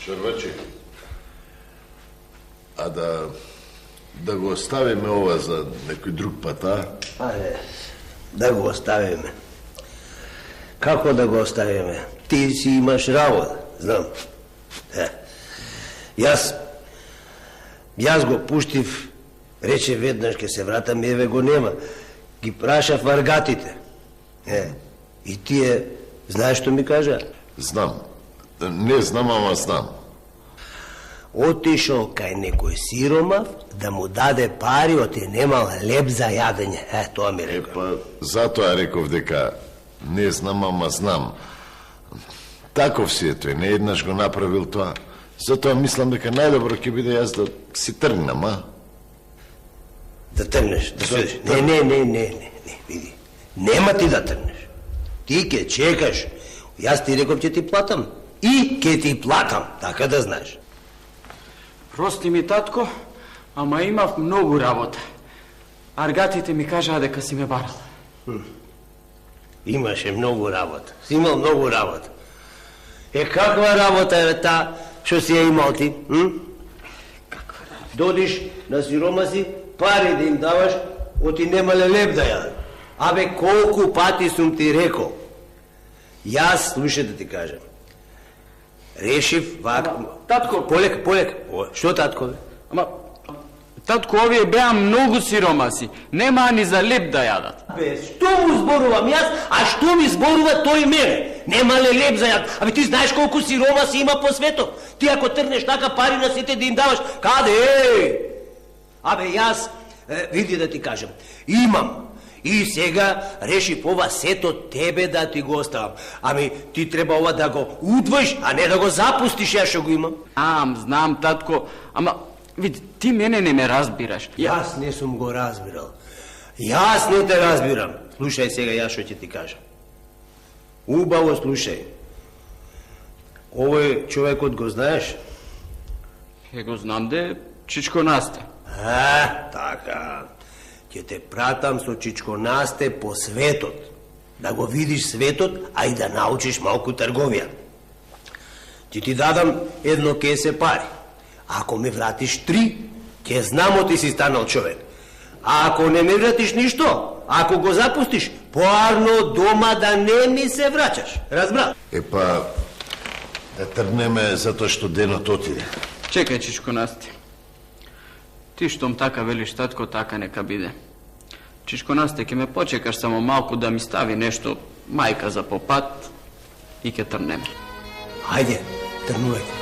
Шарвачи, а да го оставиме ова за некој друг пат, а? Да го оставиме. Како да го оставиме? Ти си имаш работа, знам. Јас го пуштив, рече веднаш ке се вратам, еве го нема. Ги прашав варгатите. И тие, знаеш што ми кажа? Знам. Не знам, ама знам. Отишол кај некој сиромав да му даде пари, оти немал леп за јадење. Тоа ми рекол. Затоа реков дека не знам, ама знам. Таков си е тој, не еднаш го направил тоа. Затоа мислам дека најдобро ќе биде јас да си тргнам, а? Да тргнеш, да следиш. Не, види. Нема ти да тргнеш. Ти ќе чекаш. Јас ти реков ќе ти платам. И ќе ти платам, така да знаеш. Прости ми, татко, ама имав многу работа. Аргатите ми кажаа дека си ме барал. Имаше многу работа. Си имал многу работа. Каква работа е та што си ја имал ти? Каква работа? Додиш на сиромаси, пари да им даваш, оти немале леп да јадат. Абе, колку пати сум ти рекол? Јас, слушай да ти кажам, решив вака... Татко... Полека. Што татко, бе? Ама, татко, овие беа многу сиромаси. Нема ни за леп да јадат. Бе, што му зборувам јас, а што ми зборува тој мене? Немале леп за јадат. Абе, ти знаеш колку сиромаси има по светот? Ти ако трнеш така пари на сите да им даваш, каде? Абе, јас, види да ти кажам, имам. И сега реши ова сето тебе да ти го оставам. Ами ти треба ова да го удвоиш, а не да го запустиш, ја што го имам. Знам, татко, ама види, ти мене не ме разбираш. Јас не сум го разбирал. Јас не те разбирам. Слушај сега јас што ќе ти кажам. Убаво слушај. Овој човекот го знаеш? Го знам де Чичко Насте. Така. Ќе те пратам со Чичко Насте по светот. Да го видиш светот, а и да научиш малку трговија. Ќе ти дадам едно кесе пари. Ако ми вратиш 3, ќе знамо ти си станал човек. А ако не ми вратиш ништо, ако го запустиш, поарно дома да не ми се враќаш. Разбра? Епа, да тргнеме затоа што денот отиде. Чекај, Чичко Насте. Ти штом така велиш, татко, така нека биде. Чичко Насте, ке ме почекаш само малку да ми стави нешто мајка за попат и ке трнеме. Ајде, трнувајте.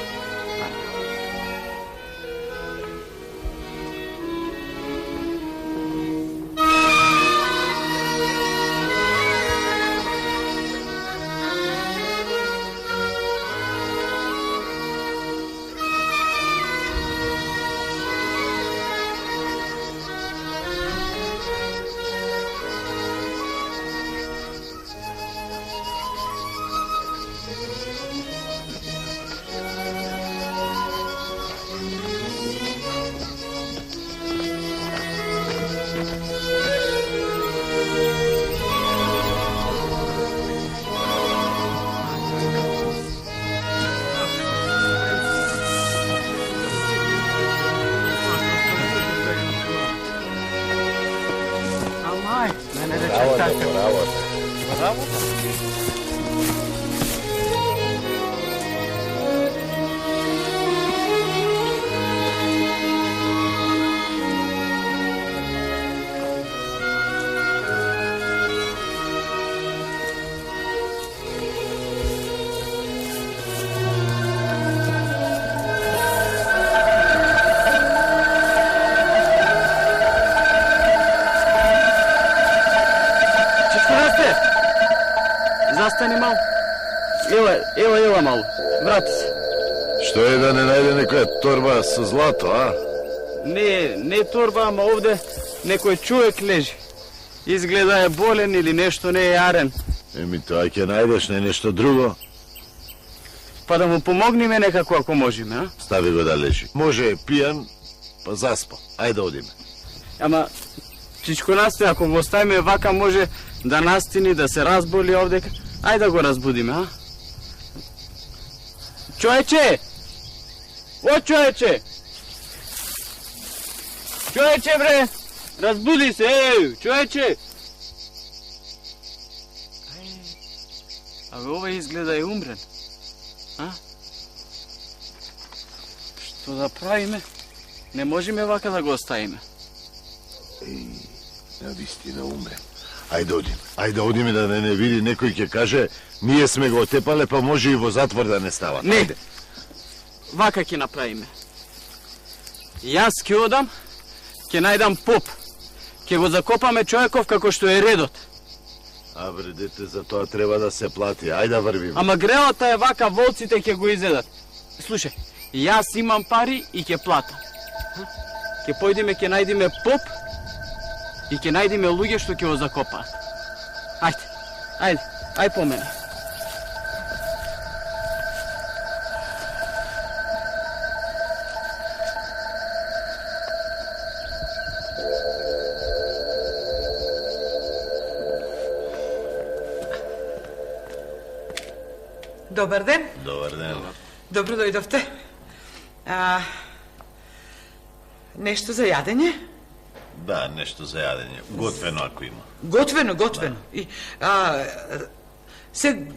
Застани малку. Ева малку. Врати се. Што е да не најде некоја торба со злато, а? Не торба, ама овде некој човек лежи. Изгледа е болен или нешто не е јарен. Еми тоа ќе најдеш, не нешто друго. Па да му помогнеме некако ако можеме, а? Стави го да лежи. Може е пијан, па заспа. Ајде одиме. Ама, Чичко Насте, ако го оставиме вака, може да настини, да се разболи овдека. Ајде да го разбудиме, а? Човече! О, човече! Човече, бре! Разбуди се, еј, човече! Абе, ова изгледа е умрен. А? Што да правиме? Не можеме вака да го оставиме. Навистина умрем. Ајде одиме да не види некој ќе каже ние сме го отепале, па може и во затвор да не става. Не, вака ќе направиме. Јас ќе одам, ќе најдам поп. Ќе го закопаме човеков како што е редот. А бре, дете, за тоа треба да се плати. Ајде да врвиме. Ама греота е вака, волците ќе го изедат. Слушај, јас имам пари и ќе платам. Ќе појдеме, ќе најдеме поп и ќе најдеме луѓе што ќе го закопаат. Ајде по мене. Добар ден. Добар ден. Добро дојдовте. Нешто за јадење? Да, нешто за јадење. Готвено ако има. Готвено. И,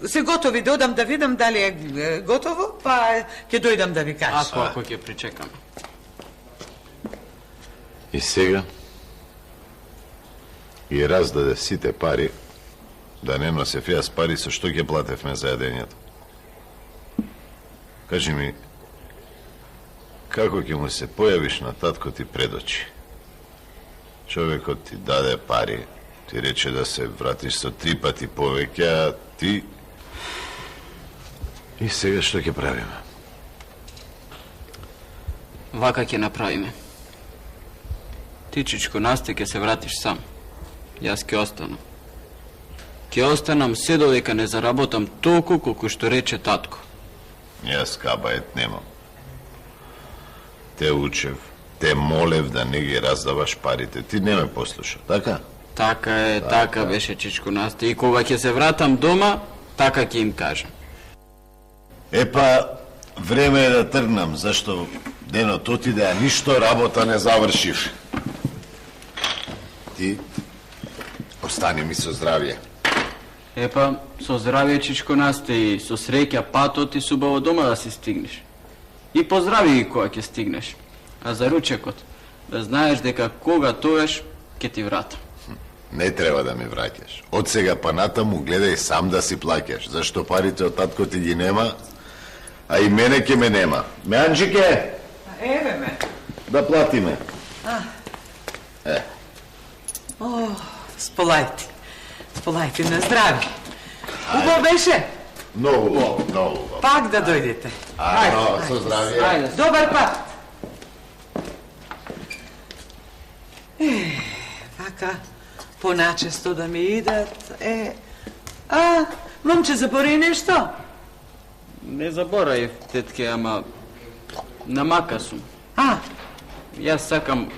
се готови да одам да видам дали е готово, па ќе дојдам да ви кажам. Ако ќе причекаме. И сега и раздаде сите пари, да не носев јас пари, со што ќе платевме за јадењето. Кажи ми, како ќе му се појавиш на татко ти пред очи? Човекот ти даде пари, ти рече да се вратиш со 3 пати повеќе, а ти... И сега што ќе правиме? Вака ќе направиме. Ти, Чичко Насте, ќе се вратиш сам. Јас ќе останам. Ќе останам се додека не заработам толку колку што рече татко. Јас кабајет немам. Те учев, те молев да не ги раздаваш парите. Ти не ме послуша, така? Така е, така беше, Чичко Насте. И кога ќе се вратам дома, така ќе им кажам. Епа, време е да тргнам, зашто денот отиде, а ништо работа не завршив. Ти остани ми со здравје. Епа, со здравје, Чичко Насте, и со среќа патот и субаво дома да си стигнеш. И поздрави ги кога ќе стигнеш. А за ручекот, да знаеш дека кога тоеш, ќе ти вратам. Не треба да ми враќаш. Од сега па натаму гледај сам да си плаќаш, зашто парите од татко ти ги нема, а и мене ќе ме нема. Меанџике, Еве ме. да платиме. Сполајте на здраве. Убаво беше? Многу убаво. Пак да дојдете. Ајде, со здравје. Ајде, Добар пат. Вака, поначесто да ми идат, момче, забори нешто? не забораев, тетке, ама намака сум. Јас сакам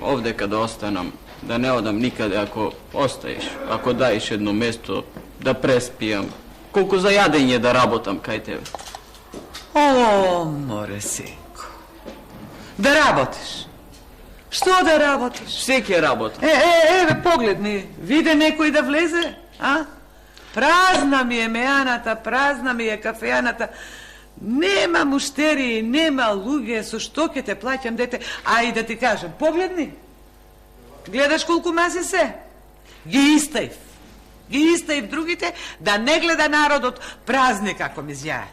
овдека да останам, да не одам никаде ако остаеш, ако даеш едно место да преспијам, колку за јадење да работам кај тебе. О, море синко. Да работиш? Што да работиш? Се ќе работам. Еве, погледни, виде некој да влезе, Празна ми е мејаната, празна ми е кафејаната. Нема муштери, нема луѓе, со што ќе те плаќам, дете? А и да ти кажам, погледни. Гледаш колку маси се? Ги истаив другите, да не гледа народот празни како ми зјаат.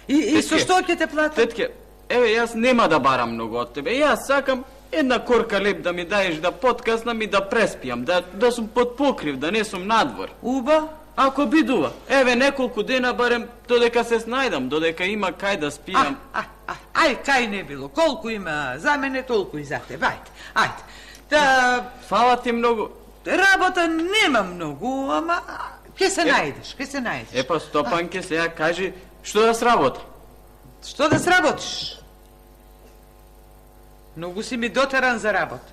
И со што ќе те платам? Тетке, еве, јас нема да барам многу од тебе. Јас сакам една корка леп да ми даеш, да подкаснам и да преспијам, да сум под покрив, да не сум надвор. Уба? Ако бидува, еве неколку дена барем, додека се снајдам, додека има кај да спијам. Ај, кај не било, колку има за мене, толку и за тебе, ајде. Фала ти многу. Работа нема многу, ама ќе се најдеш, Епа, Стопанке, сега кажи, што да сработа? Што да сработиш? Многу си ми дотеран за работа.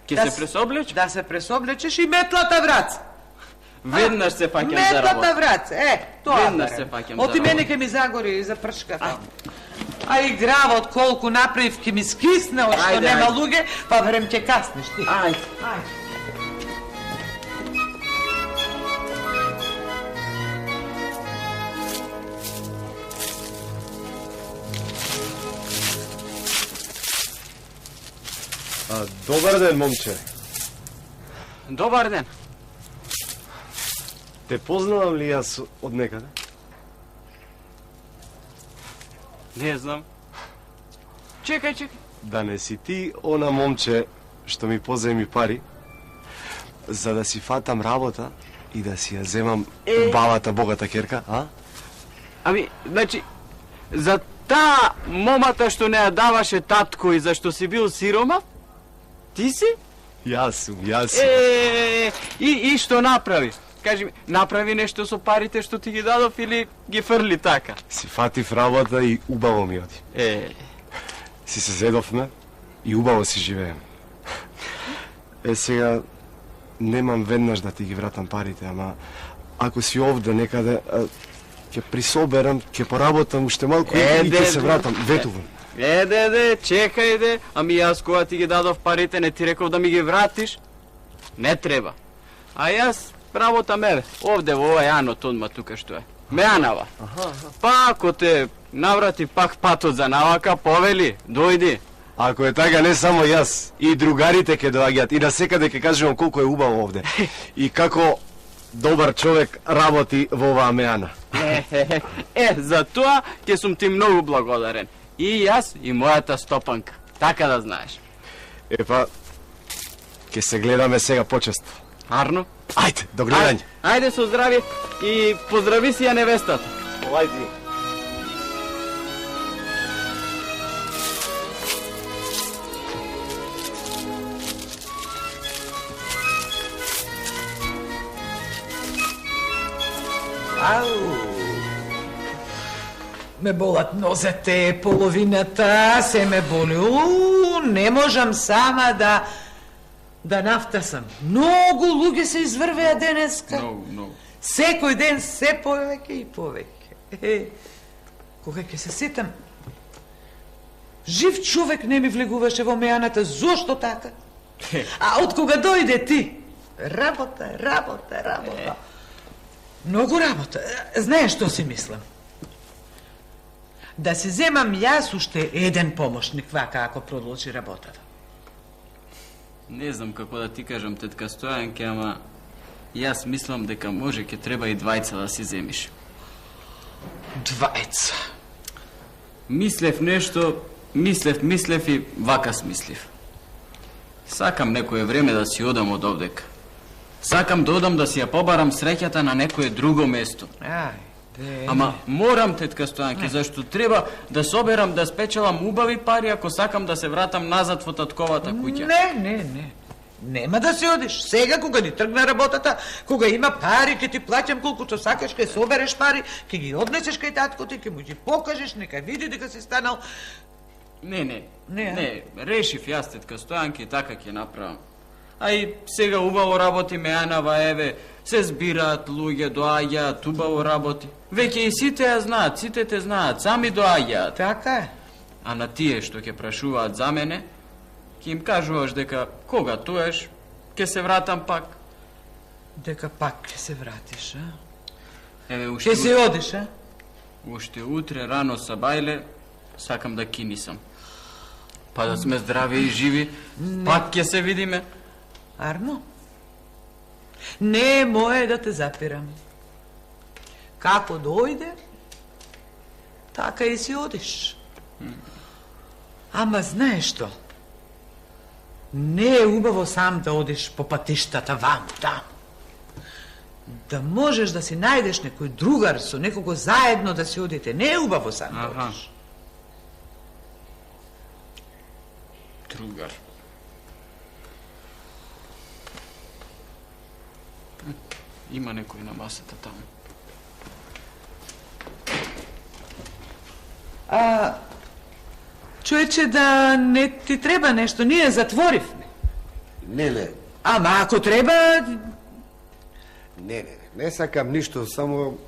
Ќе се пресоблечеш? Да се пресоблечеш и метлата враца. Веднаш се фаќам за работа. Метлата враца, тоа. Веднаш се фаќам за работа. Оти мене ќе ми загори и за пршка. А и гравот колку направив ке ми скисне, од што Ајде, нема ајде. луѓе, па верем ќе каснеш ти. Ајде. Добар ден, момче. Добар ден. Те познавам ли јас од некаде? Не знам. Чекај. Да не си ти она момче што ми позаеми пари за да си фатам работа и да си ја земам бабата богата керка, а? Ами, значи, за таа момата што не ја даваше татко и зашто си бил сиромав? Ти си? Јас сум. И што направи? Кажи ми, направи нешто со парите што ти ги дадов или ги фрли така? Си фатив работа и убаво ми оди. Си се зедовме и убаво си живеем. Сега немам веднаш да ти ги вратам парите, ама ако си овде некаде, ќе присоберам, ќе поработам уште малку и ќе се вратам. Ветувам. Чекај. Ами јас кога ти ги дадов парите не ти реков да ми ги вратиш? Не треба. А јас работам еве, овде во овај анот одма тука што е. Меанава. Па ако те наврати пак патот за навака, повели, дојди. Ако е така, не само јас, и другарите ќе доаѓаат и насекаде ќе кажувам колку е убаво овде. И како добар човек работи во оваа меана. За тоа ќе сум ти многу благодарен. И јас, и мојата стопанка. Така да знаеш. Епа, ќе се гледаме сега почесто. Арно? Ајде, до гледање. Ајде со здравје и поздрави си ја невестата. Ајде. Ме болат нозете, половината, се ме боли. Не можам сама да нафтасам. Многу луѓе се изврвеа денеска. Многу. Секој ден се повеќе и повеќе. Кога ќе се сетам, жив човек не ми влегуваше во меаната, зошто така? А од кога дојде ти? Работа. Многу работа. Знаеш што си мислам? Да си земам јас уште еден помошник, вака ако продолжи работата. Не знам како да ти кажам, тетка Стојанке, ама јас мислам дека може ќе треба и двајца да си земиш. Двајца? Мислев нешто, мислев и вака смислив. Сакам некое време да си одам од овдека. Сакам да одам да си ја побарам среќата на некое друго место. Ама морам, тетка Стојанке, зашто треба да соберам, да спечелам убави пари ако сакам да се вратам назад во татковата куќа. Не. Нема да си одиш. Сега, кога ни тргна работата, кога има пари, ќе ти плаќам колкото сакаш, ќе собереш пари, ќе ги однесеш кај татко ти, ќе му ги покажеш, нека види дека си станал. Не, решив јас, тетка Стојанке, и така ќе направам. А и сега убаво работи меанава, еве, се збираат луѓе, доаѓаат, убаво работи. Веќе и сите ја знаат, сите те знаат, сами доаѓаат. Така е. А на тие што ќе прашуваат за мене, ќе им кажуваш дека кога туеш, ќе се вратам пак. Дека пак ќе се вратиш, а? Еве, Ќе се одиш, а? уште утре рано са бајле, сакам да кинисам. Па да сме здрави и живи, пак ќе се видиме. Арно? Не е мое да те запирам. Како дојде, така и си одиш. Ама знаеш што? Не е убаво сам да одиш по патиштата вам, таму. Да можеш да си најдеш некој другар, со некого заедно да си одите. Не е убаво сам да одиш. Другар. Има некој на масата таму. Човече, да не ти треба нешто, ние затворивме. Не. Ама ако треба... Не сакам ништо, само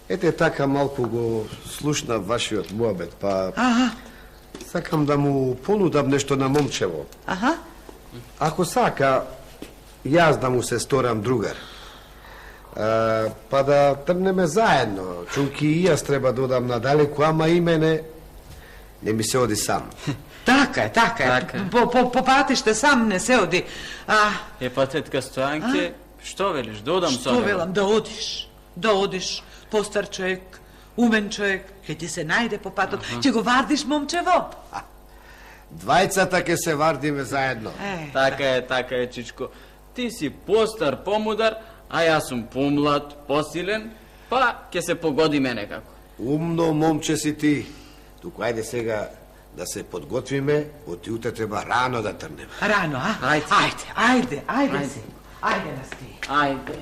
Ете така малку го слушна вашиот муабет, па Аха, сакам да му понудам нешто на момчево. аха. Ако сака, јас да му се сторам другар. Па да трнеме заедно. Чунки и јас треба да одам надалеку, ама и мене не ми се оди сам. Така е. Така е. По патиште сам не се оди. Па тетка Стојанке, што велиш, да одам со Што него? велам, да одиш, постар човек, умен човек, ќе ти се најде по патот, ќе го вардиш момчево. Двајцата ќе се вардиме заедно. Така е, Чичко. Ти си постар, помудар, а јас сум помлад, посилен, па ќе се погодиме некако. Умно момче си ти. Туку ајде сега да се подготвиме, оти утре треба рано да трнеме. Рано, а? Ајде си. Ајде нас ти. Ајде.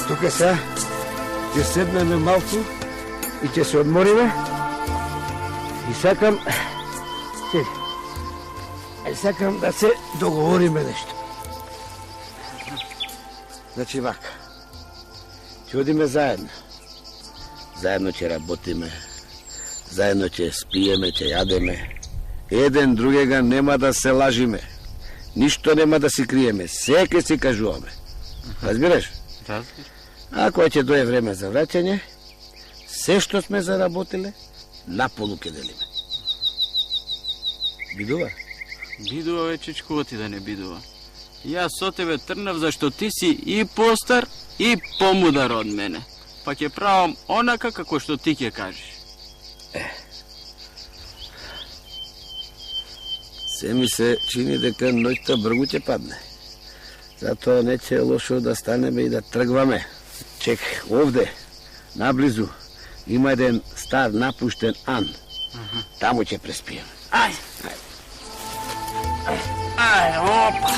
Тука сега ќе седнеме малку и ќе се одмориме. И сакам да се договориме нешто. Значи вака. Ќе одиме заедно. Заедно ќе работиме. Заедно ќе спиеме, ќе јадеме. Еден другега нема да се лажиме. Ништо нема да си криеме. Се ќе си кажуваме. Разбираш? Ако ќе дое време за враќање, се што сме заработиле, наполу ќе делиме. Бидува? Бидува, Чичко, оти да не бидува. Јас со тебе трнав зашто ти си и постар и помудар од мене. Па ќе правам онака како што ти ќе кажеш. Се ми се чини дека ноќта бргу ќе падне. Затоа не ќе е лошо да станеме и да тргваме. Чек, овде, наблизу, има еден стар напуштен ан. Таму ќе преспиеме. Ајде, опа.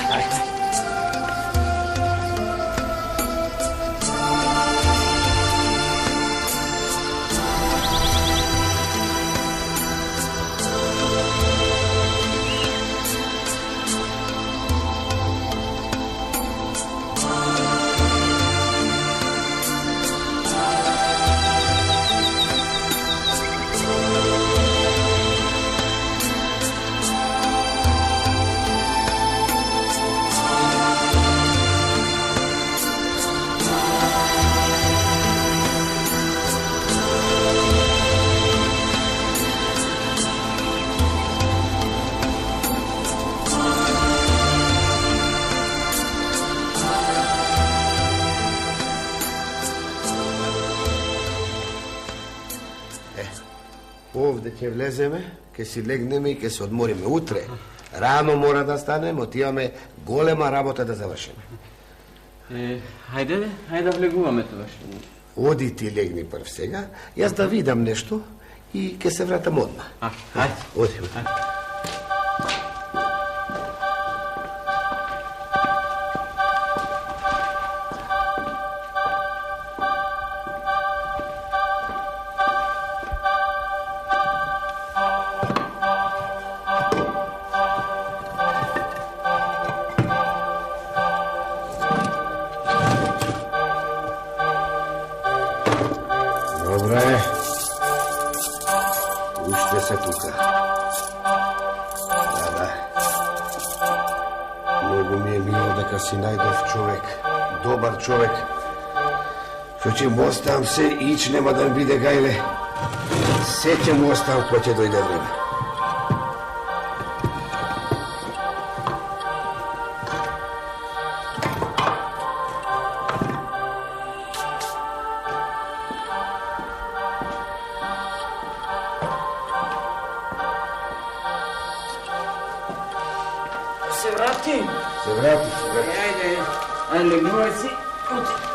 Овде ќе влеземе, ќе си легнеме и ќе се одмориме. Утре, рано мора да станеме, отиваме голема работа да завршиме. Ајде да влегуваме тогаш. Оди ти легни прв сега, јас да видам нешто и ќе се вратам одма. Ајде. Оди. Добре. Уште се тука. Да. Многу ми е мило дека си најдов човек. Добар човек. Што ќе му оставам се, ич нема да биде гајле. Се ќе му оставам кога ќе дојде време. се врати. Се врати. Ајде, легнувај си.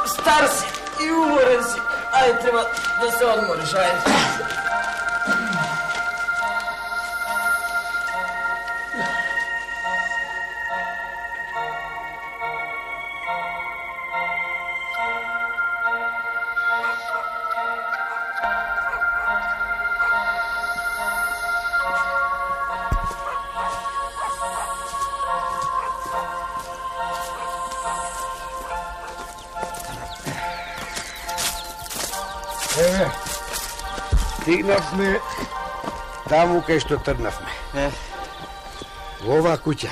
Стар си и уморен си. Ајде, треба да се одмориш, ајде. Еве, стигнавме таму кај што тргнавме. Во оваа куќа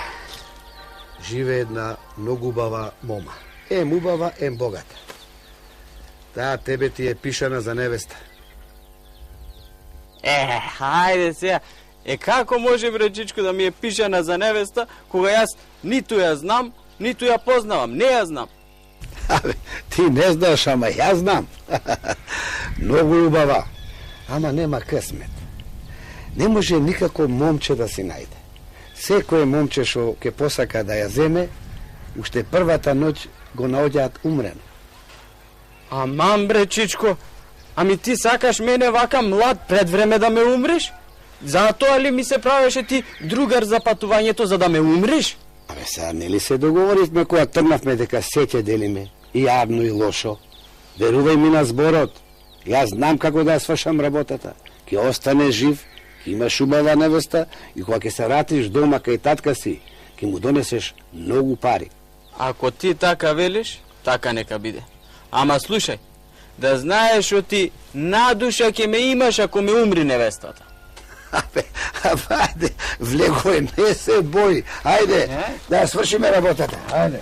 живее една многу убава мома. Убава, богата. Таа тебе ти е пишана за невеста. Хајде сега. Како може бречичко да ми е пишана за невеста, кога јас ниту ја знам, ниту ја познавам, не ја знам. Ти не знаеш, ама ја знам. Многу убава, ама нема късмет. Не може никако момче да си најде. Секој момче што ќе посака да ја земе, уште првата ноќ го наоѓаат умрено. Аман бре чичко, ами ти сакаш мене вака млад пред време да ме умреш? Затоа ли ми се правеше ти другар за патувањето за да ме умреш? Абе сега нели се договоривме кога тргнавме дека се ќе делиме, и јавно и лошо. Верувај ми на зборот. Јас знам како да ја свршам работата. Ќе остане жив, ќе имаш убава невеста и кога ќе се вратиш дома кај татка си, ќе му донесеш многу пари. Ако ти така велиш, така нека биде. Ама слушај, да знаеш што ти надуша ќе ме имаш ако ме умри невестата. Ајде, влегој, не се бој. Ајде, да ја свршиме работата. Ајде.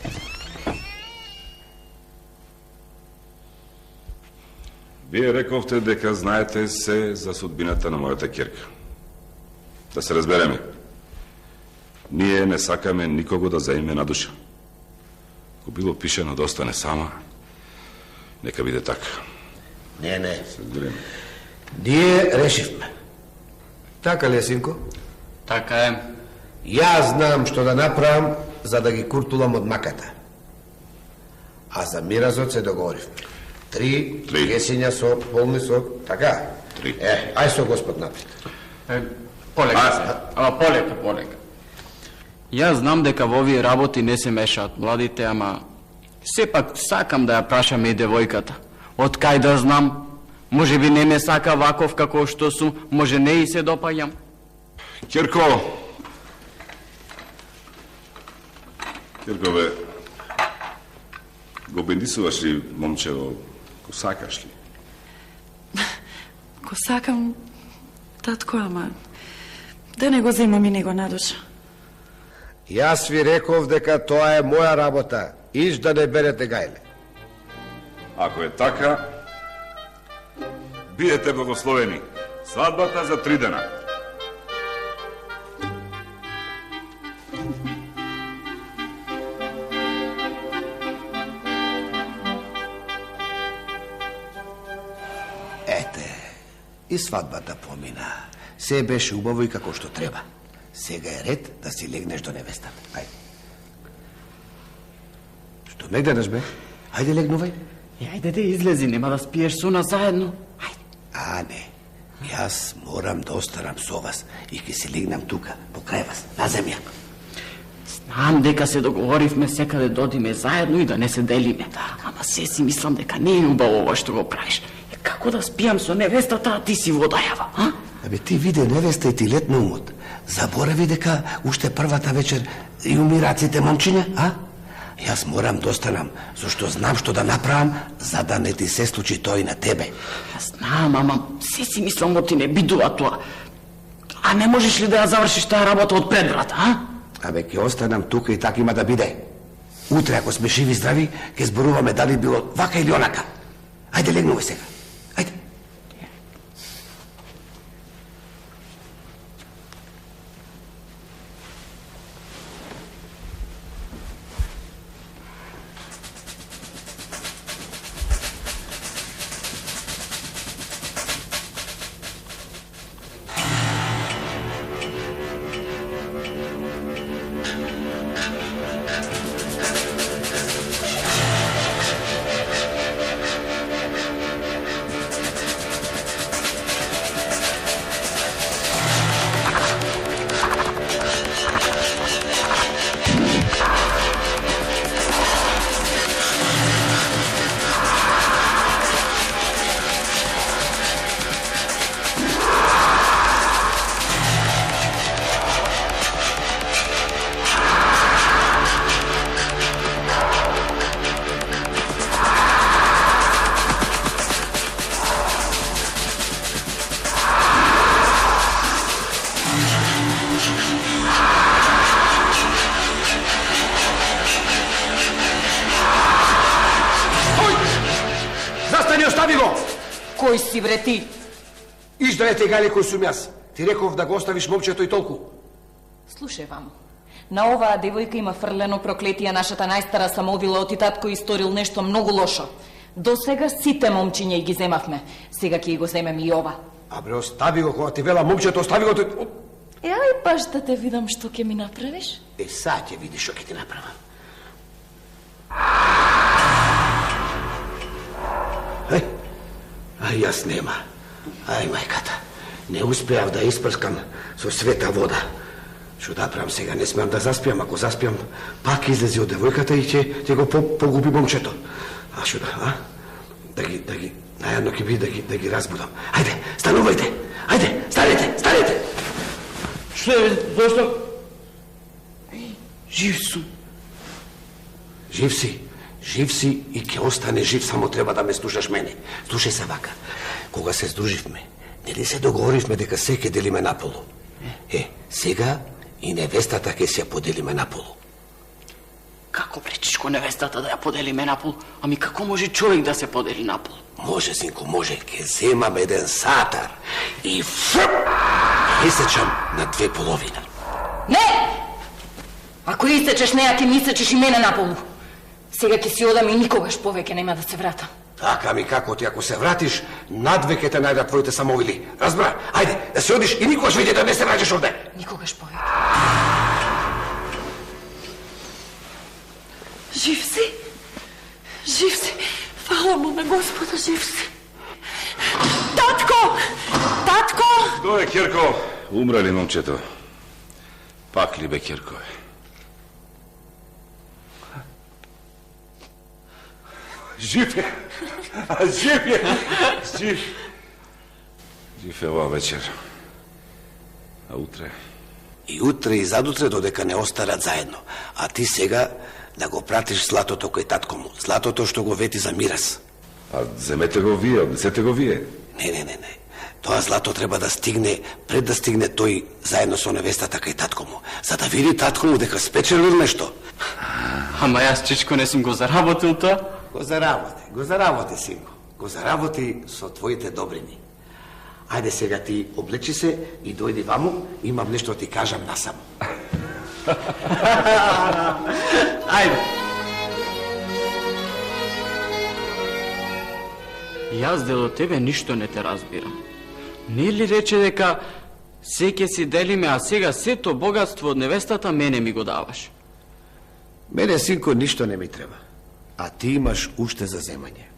Вие рековте дека знаете се за судбината на мојата ќерка. Да се разбереме. Ние не сакаме никого да заиме на душа. Ако било пишено да остане сама, нека биде така. Не. Се разбереме. Ние решивме. Така ли е, синко? Така е. Јас знам што да направам за да ги куртулам од маката. А за миразот се договоривме. 3 кесиња со полни сок, така? 3. Ај со Господ напред. Полека, ама полека. Јас знам дека во овие работи не се мешаат младите, ама сепак сакам да ја прашам и девојката. Од кај да знам? Може би не ме сака ваков како што сум, може не и се допаѓам. Ќерко, бе, го бендисуваш ли момчево, го сакаш ли? Го сакам, татко, ама да не го земам и него надуша. Јас ви реков дека тоа е моја работа. Иш да не берете гајле. Ако е така, бидете благословени. Свадбата за 3 дена. И свадбата помина. Се беше убаво и како што треба. Сега е ред да си легнеш до невестата. Ајде. Што ме гледаш, бе? Ајде, легнувај. Ајде да излези, нема да спиеш со нас заедно. Ајде. Не. Јас морам да останам со вас и ќе си легнам тука, покрај вас, на земја. Знам дека се договоривме секаде да одиме заедно и да не се делиме. Ама се си мислам дека не е убаво ова што го правиш. Како да спијам со невестата, а ти си водајава, а? Абе, ти виде невеста и ти летна умот. Заборави дека уште првата вечер и умираците момчиња, а? Јас морам да останам, зашто знам што да направам, за да не ти се случи тоа и на тебе. Знам, ама се си мислам да ти не бидува тоа. А не можеш ли да ја завршиш таа работа од пред врата, а? Абе, ќе останам тука и така има да биде. Утре, ако сме живи и здрави, ќе зборуваме дали било вака или онака. Ајде, легнувај сега. Ајде. Кој си бре ти? Издаете гале кој сум јас. Ти реков да го оставиш момчето и толку. Слушај вамо. На оваа девојка има фрлено проклетија, нашата најстара самоубила, оти татко историл нешто многу лошо. До сега сите момчиња ги земавме. Сега ќе го земем и ова. А бре, остави го, кога ти вела момчето, остави го. Ај баш да те видам што ќе ми направиш. Сад ќе видиш што ќе ти направам. Ај, јас нема. Ај, мајката, не успеав да испрскам со света вода. Што да правам сега, не смеам да заспиам. Ако заспиам, пак излези од девојката и ќе го погуби момчето. А што да, а? Да ги, најадно ќе би да ги разбудам. Ајде, станувајте! Ајде, станете! Што е, зошто? Жив сум. Жив си и ќе остане жив, само треба да ме слушаш мене. Слушај се вака. Кога се здруживме, нели се договоривме дека се ќе делиме наполу? Сега и невестата ќе се поделиме наполу. Како пречичко невестата да ја поделиме наполу? Ами како може човек да се подели наполу? Може, синко, може. Ќе земам еден сатар и исечам на две половина. Не! Ако исечеш неја, ќе ми исечеш и мене наполу. Сега ќе си одам и никогаш повеќе нема да се вратам. Така ми како ти, ако се вратиш, надве ќе те најдат твоите самовили. Разбра? Ајде, да се одиш и никогаш види да не се враќаш овде. Никогаш повеќе. Жив си. Фала му на Господа, жив си. Татко! Дој, Керко, умра ли момчето? Пак ли бе, Керко? Жив е! Жив е ова вечер. А утре? И утре и задутре додека не остарат заедно. А ти сега да го пратиш златото кој татко му. Златото што го вети за мирас. А земете го вие, однесете го вие. Не. Тоа злато треба да стигне, пред да стигне тој заедно со невестата кај татко му. За да види татко му дека спечелил нешто. Ама јас, чичко, не сум го заработил тоа. Го заработи, синко. Го заработи со твоите добрини. Ајде сега ти облечи се и дојди ваму, имам нешто ти кажам насаму. Ајде. Јас дело тебе ништо не те разбирам. Не ли рече дека се ќе си делиме, а сега сето богатство од невестата мене ми го даваш? Мене, синко, ништо не ми треба. А ти имаш уште за земање.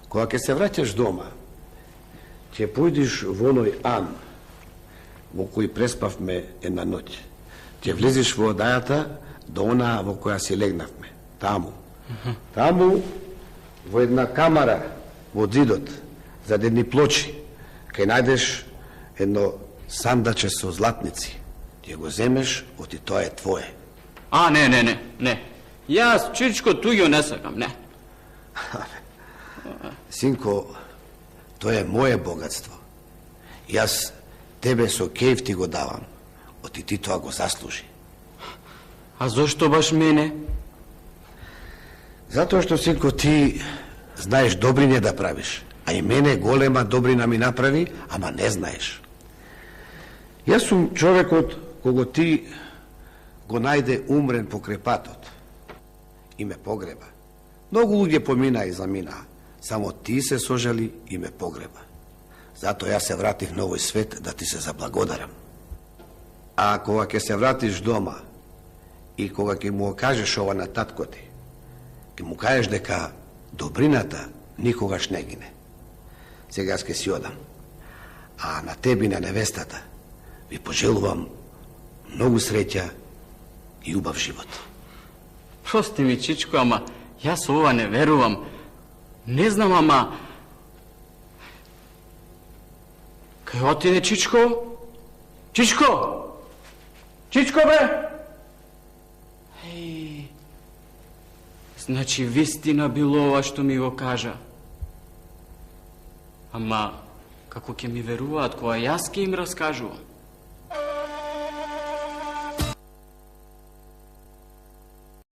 Кога ќе се враќаш дома, ќе појдиш во оној ан, во кој преспавме една ноќ. Ќе влезеш во одајата до онаа во која си легнавме. Таму, во една камара, во зидот, за едни плочи, ќе најдеш едно сандаче со златници. Ќе го земеш, оти тоа е твое. А, не. Јас, чичко, туѓо не сакам, не. Синко, тоа е моje богатство. Јас тебе со кејф ти го давам, оти ти тоа го заслужи. А зошто баш мене? Затоа што, синко, ти знаеш добрине да правиш, а и мене голема добрина ми направи, ама не знаеш. Јас сум човекот кого ти го најде умрен покрај патот и ме погреба. Многу луѓе помина и замина, само ти се сожали и ме погреба. Затоа јас се вратив на овој свет да ти се заблагодарам. А кога ќе се вратиш дома и кога ќе му кажеш ова на татко ти, ќе му кажеш дека добрината никогаш не гине. Сега ќе си одам. А на тебе и на невестата ви пожелувам многу среќа и убав живот. Прости ми, чичко, ама јас ова не верувам. Не знам, ама... Кај отиде Чичко? Чичко! Чичко, бе! Еј... Значи, вистина било ова што ми го кажа. Ама, како ќе ми веруваат кога јас ќе им раскажувам?